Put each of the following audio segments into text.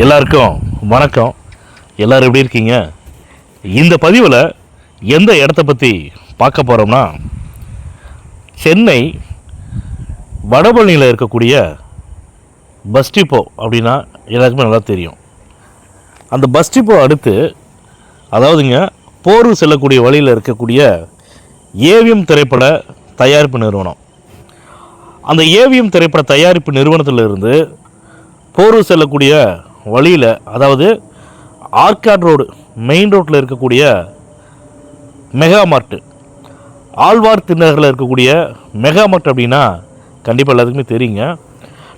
எல்லாருக்கும் வணக்கம். எல்லோரும் எப்படி இருக்கீங்க? இந்த பதிவில் எந்த இடத்த பற்றி பார்க்க போகிறோம்னா, சென்னை வடபழனியில் இருக்கக்கூடிய பஸ் டிப்போ அப்படின்னா எல்லாருக்குமே நல்லா தெரியும். அந்த பஸ் டிப்போ அடுத்து, அதாவதுங்க, போரூர் செல்லக்கூடிய வழியில் இருக்கக்கூடிய ஏவிஎம் திரைப்பட தயாரிப்பு நிறுவனம். அந்த ஏவிஎம் திரைப்பட தயாரிப்பு நிறுவனத்திலிருந்து போரூர் செல்லக்கூடிய வழியில், அதாவது ஆர்காட் ரோடு மெயின் ரோட்டில் இருக்கக்கூடிய மெகா மார்ட்டு, ஆழ்வார் திருநகரில் இருக்கக்கூடிய மெகா மார்ட் அப்படின்னா கண்டிப்பாக எல்லாத்துக்குமே தெரியுங்க.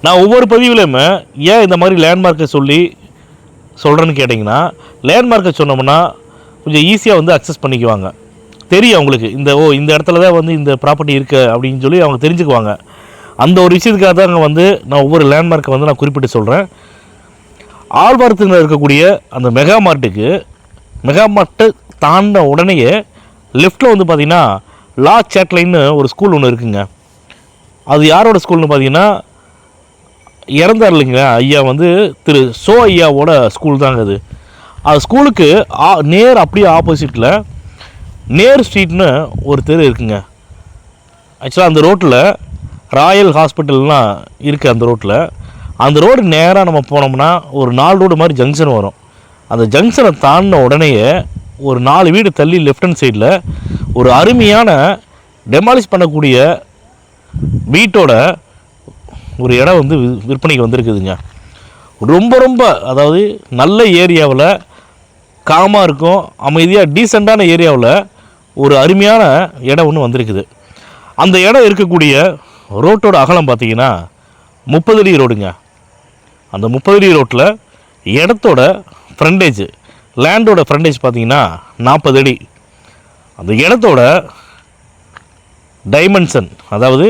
நான் ஒவ்வொரு பதிவுலையுமே ஏன் இந்த மாதிரி லேண்ட்மார்க்கை சொல்கிறேன்னு கேட்டிங்கன்னா, லேண்ட்மார்க்கை சொன்னோம்னா கொஞ்சம் ஈஸியாக அக்சஸ் பண்ணிக்குவாங்க. தெரியும் அவங்களுக்கு இந்த இடத்துல தான் இந்த ப்ராப்பர்ட்டி இருக்குது அப்படின்னு சொல்லி அவங்க தெரிஞ்சுக்குவாங்க. அந்த ஒரு விஷயத்துக்காக தான் நான் ஒவ்வொரு லேண்ட்மார்க்கை நான் குறிப்பிட்டு சொல்கிறேன். ஆழ்வாரத்தில் இருக்கக்கூடிய அந்த மெகா மார்ட்டை தாண்ட உடனேயே லெஃப்ட்டில் பார்த்திங்கன்னா லா சேட்லைன்னு ஒரு ஸ்கூல் ஒன்று இருக்குங்க. அது யாரோட ஸ்கூல்னு பார்த்தீங்கன்னா, இறந்தார் இல்லைங்க ஐயா, திரு சோ ஐயாவோட ஸ்கூல் தாங்க அது. அது ஸ்கூலுக்கு நேர் அப்படியே ஆப்போசிட்டில் நேர் ஸ்ட்ரீட்னு ஒரு தெரு இருக்குங்க. ஆக்சுவலாக அந்த ரோட்டில் ராயல் ஹாஸ்பிட்டல்லாம் இருக்குது. அந்த ரோடு நேராக நம்ம போனோம்னா ஒரு 4 ரோடு மாதிரி ஜங்ஷன் வரும். அந்த ஜங்ஷனை தாண்டின உடனேயே ஒரு 4 வீடு தள்ளி லெஃப்ட் ஹேண்ட் சைடில் ஒரு அருமையான டெமாலிஷ் பண்ணக்கூடிய வீட்டோட ஒரு இடம் விற்பனைக்கு வந்திருக்குதுங்க. ரொம்ப அதாவது நல்ல ஏரியாவில், காமாக இருக்கும், அமைதியாக டீசெண்டான ஏரியாவில் ஒரு அருமையான இடம் ஒன்று வந்திருக்குது. அந்த இடம் இருக்கக்கூடிய ரோட்டோட அகலம் பார்த்திங்கன்னா 30 அடி ரோடுங்க. அந்த 30 அடி ரோட்டில் இடத்தோட ஃப்ரண்டேஜ், லேண்டோட ஃப்ரண்டேஜ் பார்த்திங்கன்னா 40 அடி. அந்த இடத்தோட டைமென்ஷன், அதாவது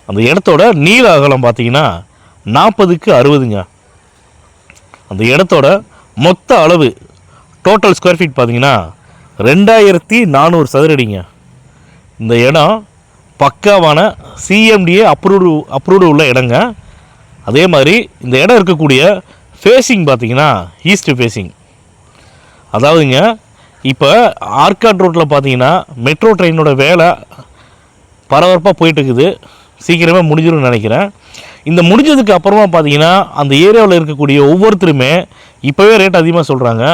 அந்த இடத்தோட நீள அகலம் பார்த்திங்கன்னா 40க்கு 60ங்க. அந்த இடத்தோட மொத்த அளவு டோட்டல் ஸ்கொயர் ஃபீட் பார்த்திங்கன்னா 2400 சதுரடிங்க. இந்த இடம் பக்காவான சிஎம்டிஏ அப்ரூவ்டு உள்ள இடங்க. அதே மாதிரி இந்த இடம் இருக்கக்கூடிய ஃபேஸிங் பார்த்திங்கன்னா ஈஸ்ட் ஃபேஸிங். அதாவதுங்க, இப்போ ஆர்காட் ரோட்டில் பார்த்திங்கன்னா மெட்ரோ ட்ரெயினோட வேலை பரபரப்பாக போயிட்டுருக்குது. சீக்கிரமே முடிஞ்சிடும்னு நினைக்கிறேன். இந்த முடிஞ்சதுக்கு அப்புறமா பார்த்திங்கன்னா அந்த ஏரியாவில் இருக்கக்கூடிய ஒவ்வொருத்தருமே இப்போவே ரேட் அதிகமாக சொல்கிறாங்க.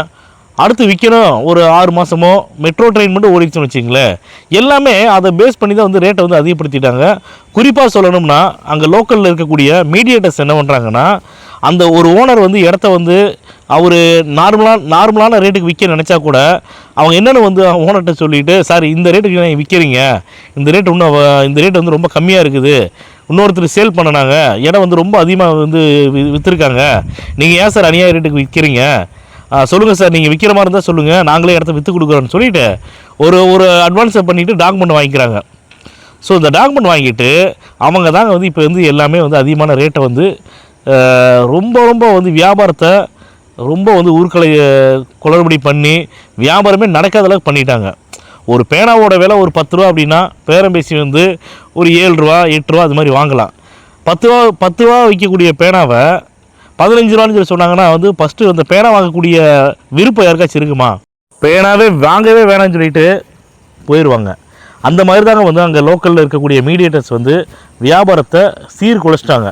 அடுத்து விற்கணும் ஒரு 6 மாதமோ மெட்ரோ ட்ரெயின் மட்டும் ஓடிச்சுன்னு வச்சிங்களேன், எல்லாமே அதை பேஸ் பண்ணி தான் ரேட்டை அதிகப்படுத்திட்டாங்க. குறிப்பாக சொல்லணும்னா, அங்கே லோக்கலில் இருக்கக்கூடிய மீடியேட்டர்ஸ் என்ன பண்ணுறாங்கன்னா, அந்த ஒரு ஓனர் இடத்த அவர் நார்மலான ரேட்டுக்கு விற்க நினச்சா கூட அவங்க என்னென்னு ஓனர்கிட்ட சொல்லிவிட்டு, சார் இந்த ரேட்டுக்கு நீங்கள் விற்கிறீங்க, இந்த ரேட் ரொம்ப கம்மியாக இருக்குது, இன்னொருத்தர் சேல் பண்ணினாங்க, இடம் ரொம்ப அதிகமாக விற்றுருக்காங்க, நீங்கள் ஏன் சார் அநியாய ரேட்டுக்கு விற்கிறீங்க, சொல்லுங்கள் சார், நீங்கள் விற்கிற மாதிரி இருந்தால் சொல்லுங்கள், நாங்களே இடத்த விற்று கொடுக்குறோன்னு சொல்லிவிட்டு ஒரு அட்வான்ஸை பண்ணிவிட்டு டாக்குமெண்ட் வாங்கிக்கிறாங்க. ஸோ இந்த டாக்குமெண்ட் வாங்கிட்டு அவங்க தாங்க இப்போ எல்லாமே அதிகமான ரேட்டை ரொம்ப வியாபாரத்தை ரொம்ப ஊர்களை குளறுபடி பண்ணி வியாபாரமே நடக்காத அளவுக்கு பண்ணிட்டாங்க. ஒரு பேனாவோட விலை ஒரு 10 ரூபா அப்படின்னா பேரம் பேசி ஒரு 7 ரூபா 8 ரூபா அது மாதிரி வாங்கலாம். 10 ரூபா விற்கக்கூடிய பேனாவை 15 ரூபான்னு சொல்லி சொன்னாங்கன்னா ஃபஸ்ட்டு அந்த பேனா வாங்கக்கூடிய விருப்பம் யாருக்காச்சும் இருக்குமா? பேனாவே வாங்கவே வேணாம்னு சொல்லிட்டு போயிடுவாங்க. அந்த மாதிரி தாங்க அங்கே லோக்கலில் இருக்கக்கூடிய மீடியேட்டர்ஸ் வியாபாரத்தை சீர்குலைச்சிட்டாங்க.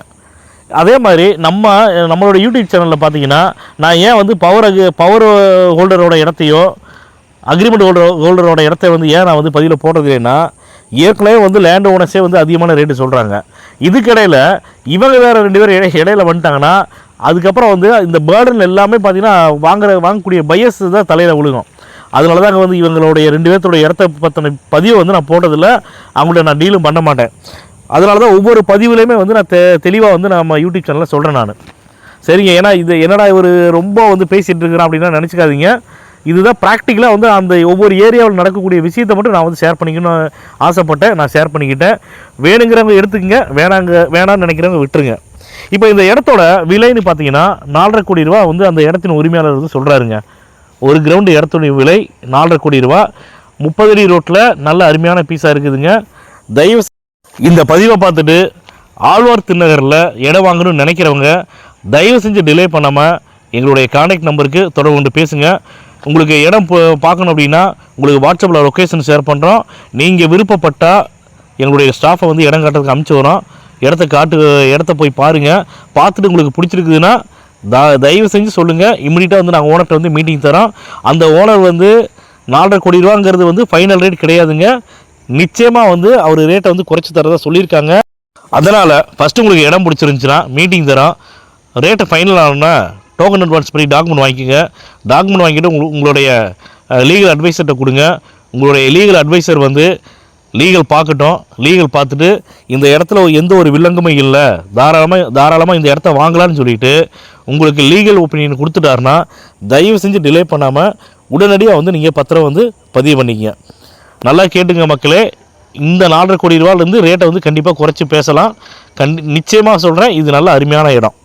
அதே மாதிரி நம்மளோட யூடியூப் சேனலில் பார்த்தீங்கன்னா, நான் ஏன் பவர் ஹோல்டரோட இடத்தையோ அக்ரிமெண்ட் ஹோல்டரோட இடத்த ஏன் நான் பதிவில் போடுறது இல்லைன்னா, ஏற்கனவே லேண்ட் ஓனர்ஸே அதிகமான ரேட்டு சொல்கிறாங்க. இதுக்கிடையில் இவங்க வேறு 2 பேர் இடையில வந்துட்டாங்கன்னா, அதுக்கப்புறம் இந்த பேர்டன் எல்லாமே பார்த்திங்கன்னா வாங்கக்கூடிய பையர்ஸ் தான் தலையில் விழுகும். அதனால தான் இவங்களுடைய 2 பேர்த்தோட இடத்த பற்றின பதிவை நான் போட்டதில்லை, அவங்கள்ட்ட நான் டீலும் பண்ண மாட்டேன். அதனால தான் ஒவ்வொரு பதிவுலையுமே நான் தெளிவாக நம்ம யூடியூப் சேனலில் சொல்கிறேன் நான். சரிங்க, ஏன்னா இது என்னடா இவர் ரொம்ப பேசிகிட்டு இருக்கிறான் அப்படின்னா நினச்சிக்காதீங்க. இதுதான் ப்ராக்டிக்கலாக அந்த ஒவ்வொரு ஏரியாவில் நடக்கக்கூடிய விஷயத்தை மட்டும் நான் ஷேர் பண்ணிக்கணும்னு ஆசைப்பட்டேன். நான் ஷேர் பண்ணிக்கிட்டேன். வேணுங்கிறவங்க எடுத்துக்கங்க, வேணான்னு நினைக்கிறவங்க விட்டுருங்க. இப்போ இந்த இடத்தோட விலைன்னு பார்த்தீங்கன்னா 4.5 கோடி ரூபா அந்த இடத்தின் உரிமையாளர் சொல்கிறாருங்க. ஒரு கிரவுண்டு இடத்துடைய விலை 4.5 கோடி ரூபா. 30 அடி ரோட்டில் நல்ல அருமையான பீஸாக இருக்குதுங்க. தயவு இந்த பதிவை பார்த்துட்டு ஆழ்வார் திருநகரில் இடம் வாங்கணும்னு நினைக்கிறவங்க தயவு செஞ்சு டிலே பண்ணாமல் எங்களுடைய கான்டாக்ட் நம்பருக்கு தொடர்பு கொண்டு பேசுங்க. உங்களுக்கு இடம் பார்க்கணும் அப்படின்னா உங்களுக்கு வாட்ஸ்அப்பில் லொக்கேஷன் ஷேர் பண்ணுறோம். நீங்கள் விருப்பப்பட்டால் எங்களுடைய ஸ்டாஃபை வந்து இடம் காட்டுறதுக்கு அனுப்பிச்சி வரோம். இடத்த போய் பாருங்கள். பார்த்துட்டு உங்களுக்கு பிடிச்சிருக்குதுன்னா தயவு செஞ்சு சொல்லுங்கள். இம்மிடியட்டாக வந்து நாங்கள் ஓனர்கிட்ட வந்து மீட்டிங் தரோம். அந்த ஓனர் வந்து 4.5 கோடி ரூபாங்கிறது வந்து ஃபைனல் ரேட் கிடையாதுங்க. நிச்சயமாக வந்து அவர் ரேட்டை வந்து குறைச்சி தரதாக சொல்லியிருக்காங்க. அதனால் ஃபஸ்ட்டு உங்களுக்கு இடம் பிடிச்சிருந்துச்சுன்னா மீட்டிங் தரோம். ரேட்டை ஃபைனல் ஆகணும்னா டோக்கன் அட்வான்ஸ் பண்ணி டாக்குமெண்ட் வாங்கிக்கோங்க. டாக்குமெண்ட் வாங்கிட்டு உங்களுடைய லீகல் அட்வைசர்கிட்ட கொடுங்க. உங்களுடைய லீகல் அட்வைசர் வந்து லீகல் பார்க்கட்டும். லீகல் பார்த்துட்டு இந்த இடத்துல எந்த ஒரு வில்லங்கமும் இல்லை, தாராளமாக இந்த இடத்த வாங்கலான்னு சொல்லிவிட்டு உங்களுக்கு லீகல் ஒப்பீனியன் கொடுத்துட்டாருன்னா தயவு செஞ்சு டிலே பண்ணாமல் உடனடியாக வந்து நீங்கள் பத்திரம் வந்து பதிவு பண்ணிக்கங்க. நல்லா கேட்டுங்க மக்களே. இந்த 4.5 கோடி ரூபாயிலேருந்து ரேட்டை வந்து கண்டிப்பாக குறைச்சி பேசலாம். நிச்சயமாக சொல்கிறேன், இது நல்ல அருமையான இடம்.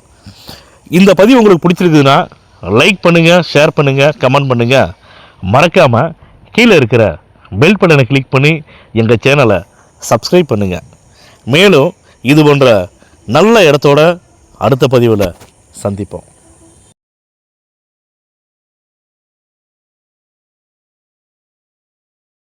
இந்த பதிவு உங்களுக்கு பிடிச்சிருக்குதுன்னா லைக் பண்ணுங்கள், ஷேர் பண்ணுங்கள், கமெண்ட் பண்ணுங்கள். மறக்காமல் கீழே இருக்கிற பெல் பட்டனை கிளிக் பண்ணி எங்கள் சேனலை சப்ஸ்கிரைப் பண்ணுங்கள். மேலும் இது போன்ற நல்ல இடத்தோட அடுத்த பதிவில் சந்திப்போம்.